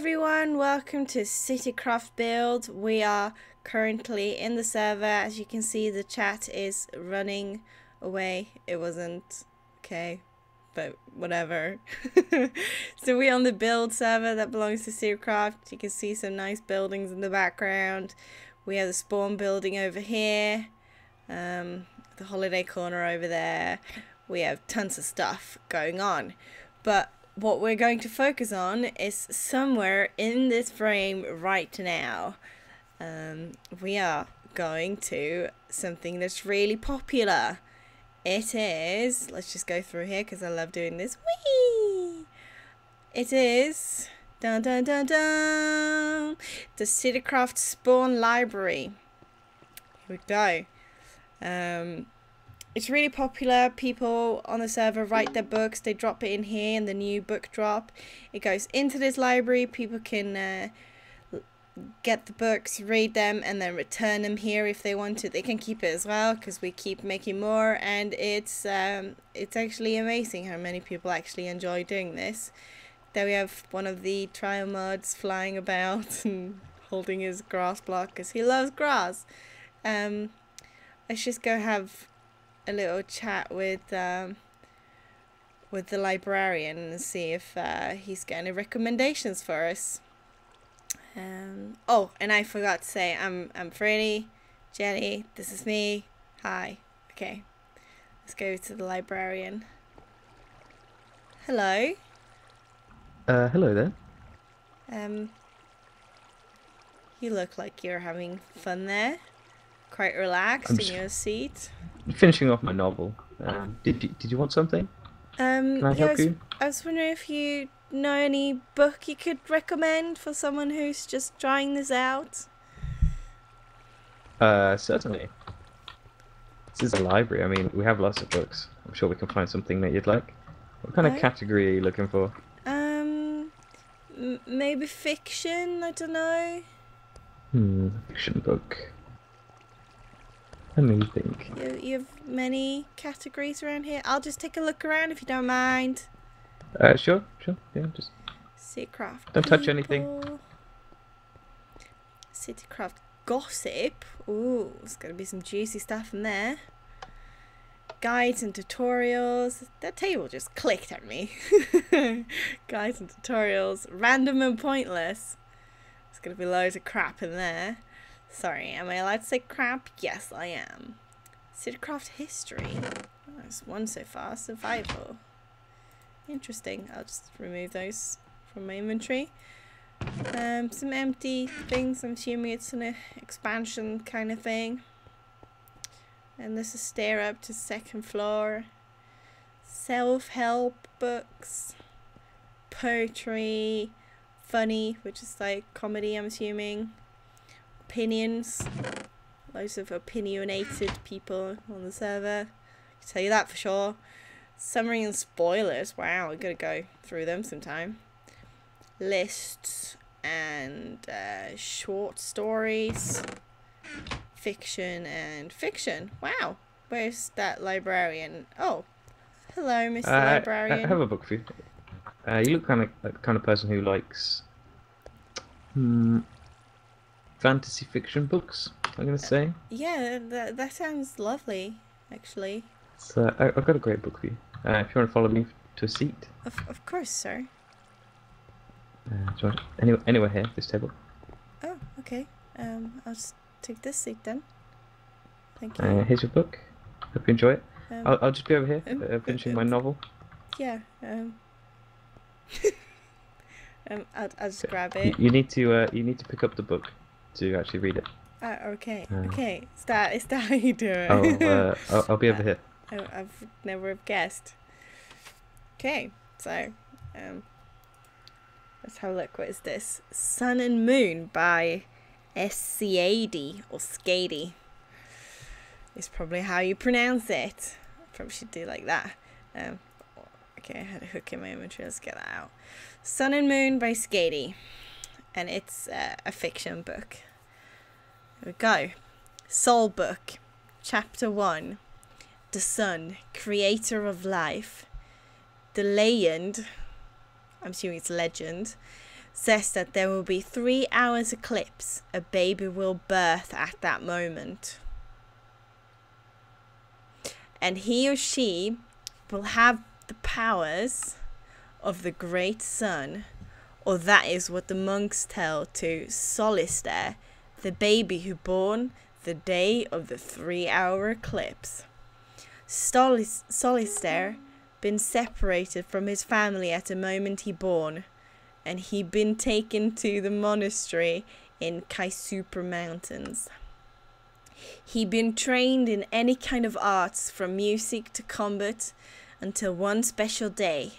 everyone, welcome to CityCraft build. We are currently in the server. As you can see, the chat is running away. It wasn't okay, but whatever. So we're on the build server that belongs to CityCraft. You can see some nice buildings in the background. We have the spawn building over here, the holiday corner over there. We have tons of stuff going on, but what we're going to focus on is somewhere in this frame right now. We are going to something that's really popular. It is, let's just go through here because I love doing this. Whee! It is, dun dun dun dun, the CityCraft spawn library. Here we go. It's really popular. People on the server write their books. They drop it in here in the new book drop. It goes into this library. People can get the books, read them, and then return them here if they want to. They can keep it as well because we keep making more, and it's actually amazing how many people actually enjoy doing this. There we have one of the trial mods flying about and holding his grass block because he loves grass. Let's just go have a little chat with the librarian and see if he's got any recommendations for us. Oh, and I forgot to say, I'm Frinni, Jenny, this is me. Hi. Okay, let's go to the librarian. Hello. Hello there. You look like you're having fun there. Quite relaxed in your seat. Finishing off my novel. Did you want something? Can I help you? I was wondering if you know any book you could recommend for someone who's just trying this out. Certainly. This is a library. I mean, we have lots of books. I'm sure we can find something that you'd like. What kind of category are you looking for? Maybe fiction. I don't know. Fiction book. Let me think. You have many categories around here. I'll just take a look around if you don't mind. Sure. Yeah, just CityCraft. don't touch anything. CityCraft gossip. Ooh, there's gonna be some juicy stuff in there. Guides and tutorials. That table just clicked at me. Guides and tutorials. Random and pointless. There's gonna be loads of crap in there. Sorry, am I allowed to say crap? Yes, I am. CityCraft history. Oh, there's one so far. Survival. Interesting. I'll just remove those from my inventory. Some empty things. I'm assuming it's an expansion kind of thing. And there's a stair up to second floor. Self-help books. Poetry. Funny, which is like comedy, I'm assuming. Opinions. Loads of opinionated people on the server. I can tell you that for sure. Summary and spoilers. Wow, we gotta go through them sometime. Lists and short stories. Fiction and fiction. Wow. Where's that librarian? Oh, hello, Mr. Librarian. I have a book for you. You look kind of like the kind of person who likes fantasy fiction books, I'm gonna say. Yeah, that sounds lovely, actually. So I've got a great book for you. If you want to follow me to a seat. Of course, sir. Anywhere here, this table. Oh, okay. I'll just take this seat then. Thank you. Here's your book. Hope you enjoy it. I'll just be over here finishing my novel. Yeah. I'll just grab it. You need to pick up the book to actually read it. Okay. Okay. Is that how you do it? I'll be over here. I've never have guessed. Okay, so let's have a look. What is this? Sun and Moon by Scady or Scady. Is probably how you pronounce it. I probably should do like that. Okay, I had a hook in my inventory. Let's get that out. Sun and Moon by Scady, and it's a fiction book. Here we go. Soul Book, Chapter 1. The sun, creator of life. The legend, I'm assuming it's legend, says that there will be 3 hours eclipse. A baby will birth at that moment. And he or she will have the powers of the great sun. Or that is what the monks tell to Solister, the baby who born the day of the 3-hour eclipse. Solister been separated from his family at the moment he born, and he been taken to the monastery in Kaisupra Mountains. He been trained in any kind of arts from music to combat until one special day.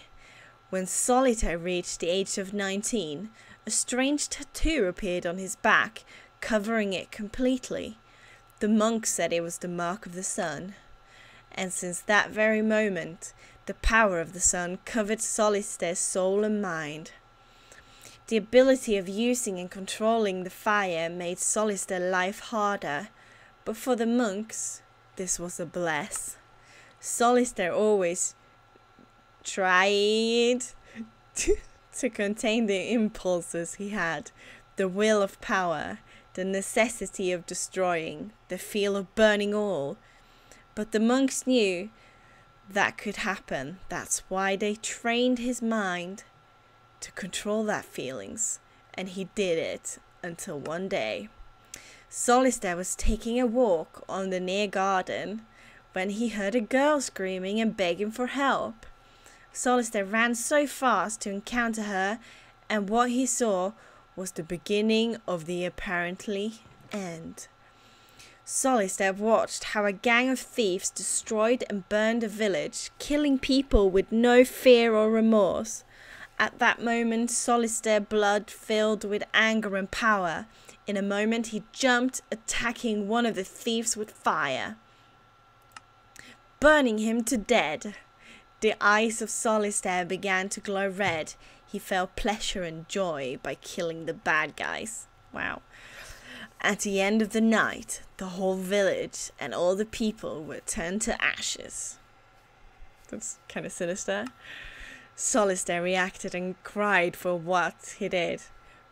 When Solitaire reached the age of 19, a strange tattoo appeared on his back, covering it completely. The monk said it was the mark of the sun. And since that very moment, the power of the sun covered Solistaire's soul and mind. The ability of using and controlling the fire made Solistaire's life harder, but for the monks, this was a bless. Solistaire always tried to contain the impulses he had, the will of power, the necessity of destroying, the feel of burning all. But the monks knew that could happen. That's why they trained his mind to control that feelings, and he did it until one day. Solistaire was taking a walk on the near garden when he heard a girl screaming and begging for help. Solistaire ran so fast to encounter her, and what he saw was the beginning of the apparently end. Solistaire watched how a gang of thieves destroyed and burned a village, killing people with no fear or remorse. At that moment, Solistaire's blood filled with anger and power. In a moment, he jumped, attacking one of the thieves with fire, burning him to death. The eyes of Solistaire began to glow red. He felt pleasure and joy by killing the bad guys. Wow. At the end of the night, the whole village and all the people were turned to ashes. That's kind of sinister. Solistaire reacted and cried for what he did,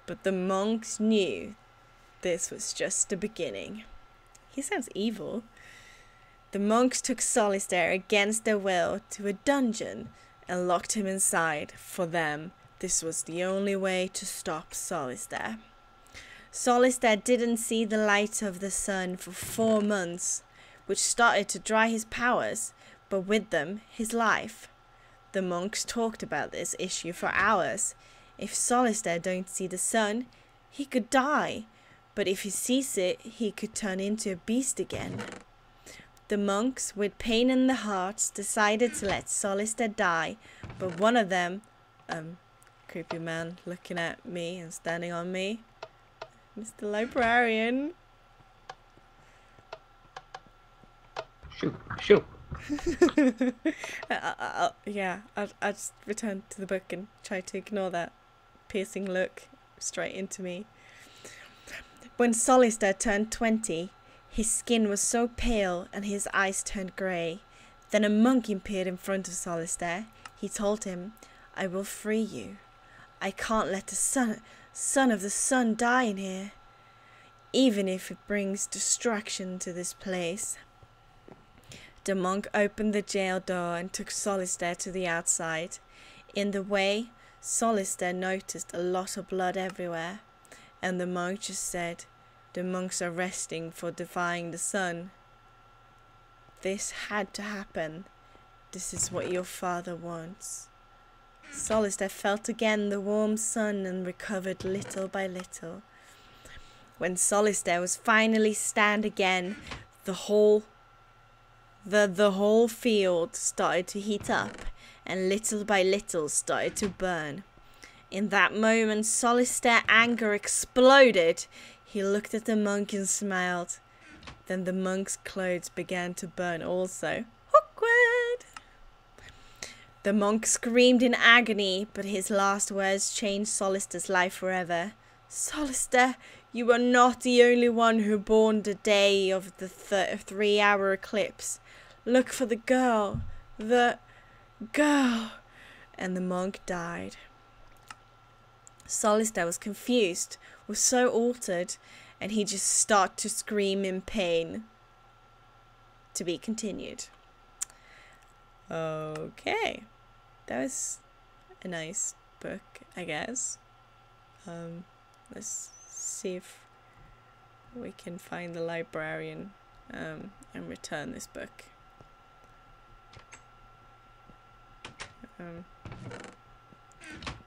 but the monks knew this was just the beginning. He sounds evil. The monks took Solistaire against their will to a dungeon and locked him inside. For them, this was the only way to stop Solistaire. Solistaire didn't see the light of the sun for 4 months, which started to dry his powers, but with them, his life. The monks talked about this issue for hours. If Solistaire don't see the sun, he could die, but if he sees it, he could turn into a beast again. The monks, with pain in their hearts, decided to let Solistaire die, but one of them, creepy man looking at me and standing on me, Mr. Librarian. Shoot. Yeah, I'll just return to the book and try to ignore that piercing look straight into me. When Solistaire turned 20, his skin was so pale and his eyes turned grey. Then a monk appeared in front of Solistaire. He told him, "I will free you. I can't let the son of the sun die in here, even if it brings destruction to this place." The monk opened the jail door and took Solistaire to the outside. In the way, Solistaire noticed a lot of blood everywhere, and the monk just said, "The monks are resting for defying the sun. This had to happen. This is what your father wants." Solistaire felt again the warm sun and recovered little by little. When Solistaire was finally stand again, the whole field started to heat up, and little by little started to burn. In that moment, Solistaire's anger exploded. He looked at the monk and smiled. Then the monk's clothes began to burn also. Awkward! The monk screamed in agony, but his last words changed Solistaire's life forever. "Solistaire, you are not the only one who born the day of the 3-hour eclipse. Look for the girl. The girl." And the monk died. Solister was confused, was so altered, and he just started to scream in pain. To be continued. Okay. That was a nice book, I guess. Let's see if we can find the librarian and return this book.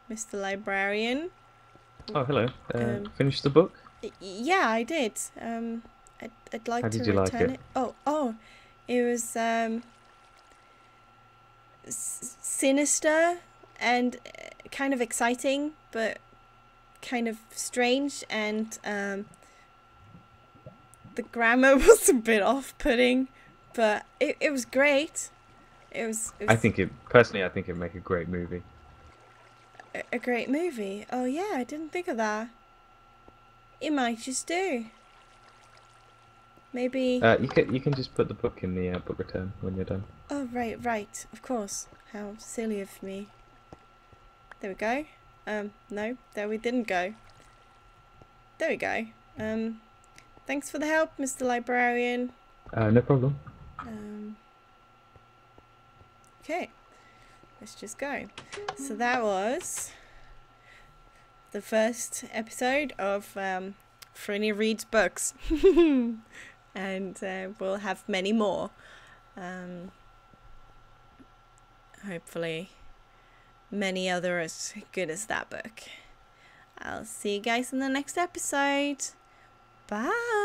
Mr. Librarian. Oh, hello. Finished the book? Yeah, I did. I'd like How to did you like return it? it. Oh, it was sinister and kind of exciting, but kind of strange, and the grammar was a bit off-putting, but it was great. It was I think it'd make a great movie. a great movie. Oh yeah, I didn't think of that. It might just do. Maybe. You can just put the book in the book return when you're done. Oh right, of course. How silly of me. There we go. No, there we didn't go. There we go. Thanks for the help, Mr. Librarian. No problem. Okay, let's just go. So that was the first episode of Frinni Reads Books. And we'll have many more. Hopefully many other as good as that book. I'll see you guys in the next episode. Bye.